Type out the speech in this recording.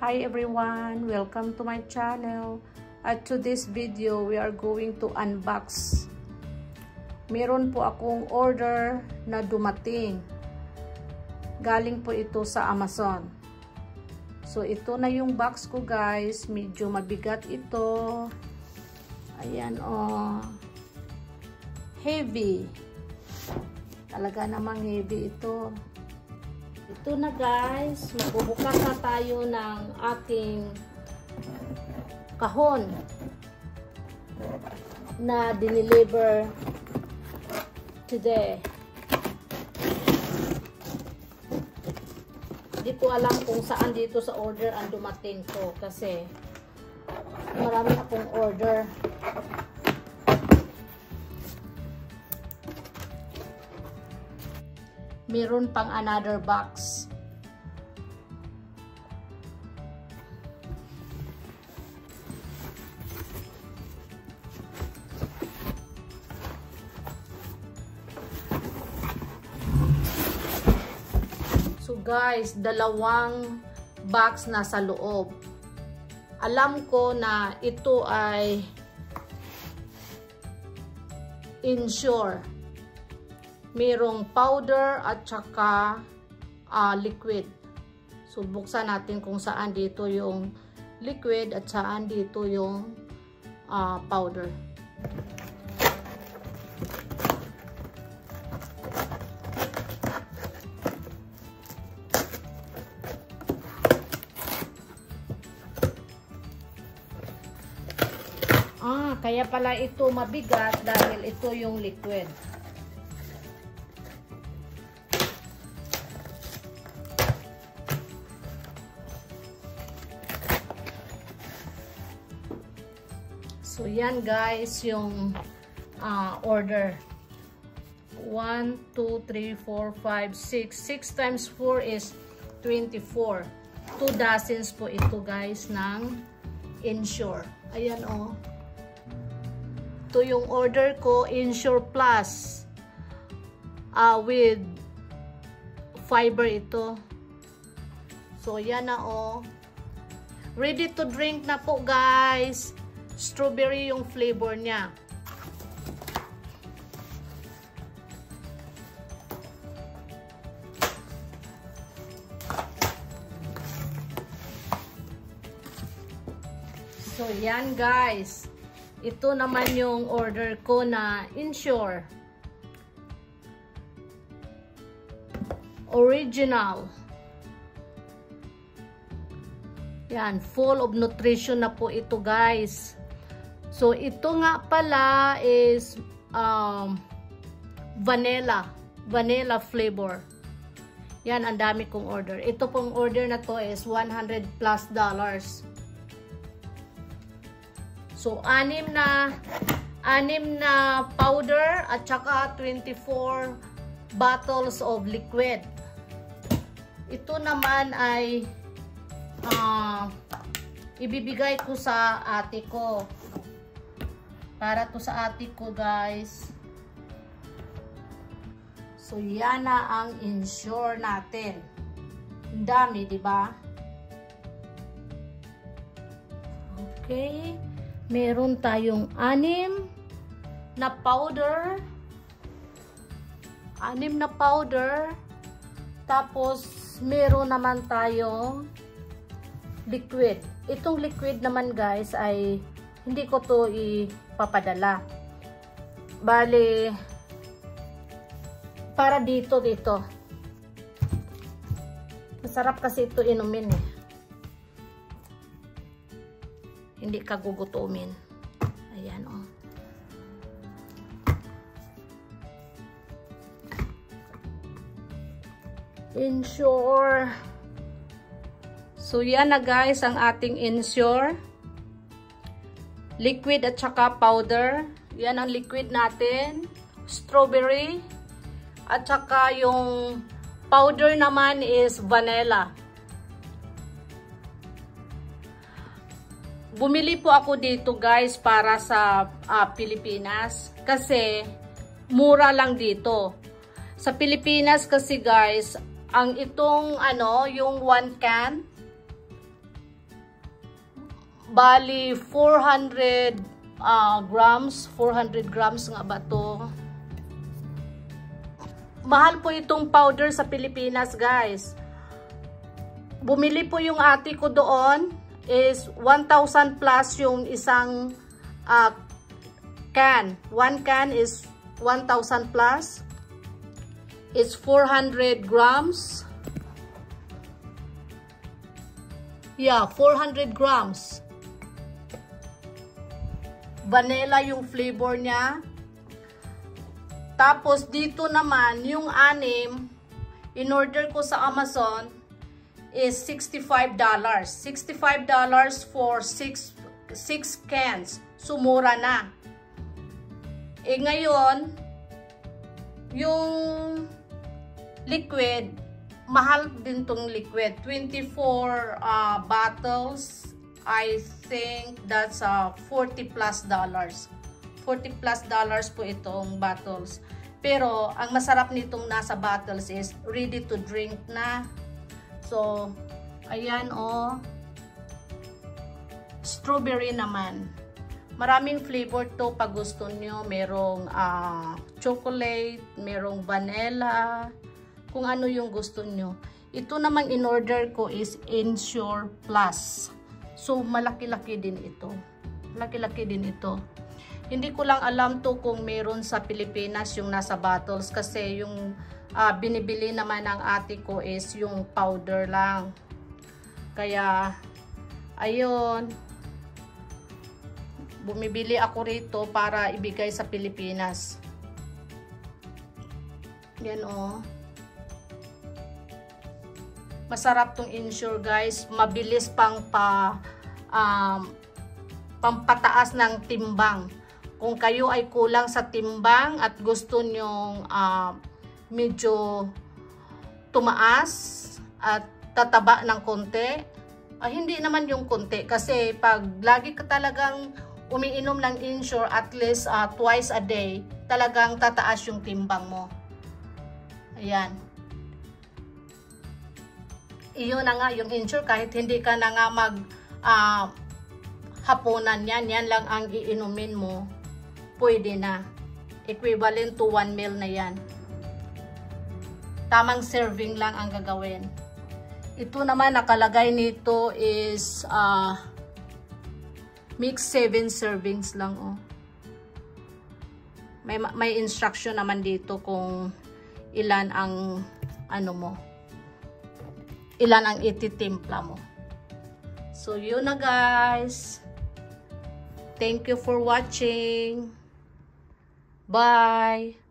Hi everyone, welcome to my channel. At to this video, we are going to unbox. Meron po akong order na dumating. Galing po ito sa Amazon. So ito na yung box ko guys, medyo mabigat ito. Ayan oh. Heavy. Talaga namang heavy ito. Ito na guys, magbubukas na tayo ng ating kahon na dineliver today. Hindi ko alam kung saan dito sa order ang dumating ko kasi marami akong order. Meron pang another box. So guys, dalawang box na sa loob. Alam ko na ito ay Ensure. Merong powder at saka liquid. So buksan natin kung saan dito yung liquid at saan dito yung powder. Kaya pala ito mabigat dahil ito yung liquid. So, yan guys, yung order. 1, 2, 3, 4, 5, 6. 6 times 4 is 24. 2 dozens po ito guys ng Ensure. Ayan o. Oh. Ito yung order ko, Ensure Plus. With fiber ito. So, yan na o. Oh. Ready to drink na po guys. Strawberry yung flavor niya. So, yan guys. Ito naman yung order ko na Ensure. Original. Yan. Full of nutrition na po ito guys. So, ito nga pala is vanilla flavor. Yan, ang dami kong order. Ito pong order na to is $100+. So, 6 na powder at saka 24 bottles of liquid. Ito naman ay ibibigay ko sa ate ko. Para to sa ate ko guys. So yan na ang Ensure natin. Ang dami, di ba? Okay. Meron tayong 6 na powder. 6 na powder. Tapos meron naman tayong liquid. Itong liquid naman guys ay hindi ko to ipapadala. Bale, para dito. Masarap kasi ito inumin eh. Hindi ka gugutumin. Ayan oh. Ensure. So yan na guys ang ating Ensure. Liquid at saka powder. Yan ang liquid natin. Strawberry. At saka yung powder naman is vanilla. Bumili po ako dito guys para sa Pilipinas. Kasi mura lang dito. Sa Pilipinas kasi guys, ang itong yung 1 can Bali, 400 grams. 400 grams nga ba to? Mahal po itong powder sa Pilipinas, guys. Bumili po yung ate ko doon. Is 1,000 plus yung isang can. One can is 1,000 plus. It's 400 grams. Yeah, 400 grams. Vanilla yung flavor niya. Tapos dito naman, yung anim, in order ko sa Amazon, is $65. $65 for 6 cans. Sumura na. Eh ngayon, yung liquid, mahal din tong liquid. 24 bottles. I think that's $40 plus. $40 plus po itong bottles. Pero, ang masarap nitong nasa bottles is ready to drink na. So, ayan oh. Strawberry naman. Maraming flavor to pag gusto nyo. Merong chocolate, merong vanilla, kung ano yung gusto nyo. Ito namang in-order ko is Ensure Plus. So, malaki-laki din ito. Malaki-laki din ito. Hindi ko lang alam to kung meron sa Pilipinas yung nasa bottles kasi yung binibili naman ng ate ko is yung powder lang. Kaya, ayun. Bumibili ako rito para ibigay sa Pilipinas. Yan o. Masarap tong Ensure, guys. Mabilis pang pampataas ng timbang. Kung kayo ay kulang sa timbang at gusto nyong medyo tumaas at tataba ng konti, hindi naman yung konti. Kasi pag lagi ka talagang umiinom ng Ensure at least twice a day, talagang tataas yung timbang mo. Ayan. Iyon na nga yung Ensure, kahit hindi ka na nga mag hapunan yan lang ang iinumin mo, pwede na. Equivalent to 1 meal na yan. Tamang serving lang ang gagawin. Ito naman, nakalagay nito is mix 7 servings lang oh. May instruction naman dito kung ilan ang ano mo, ilan ang ititimpla mo. So yun na, guys. Thank you for watching. Bye.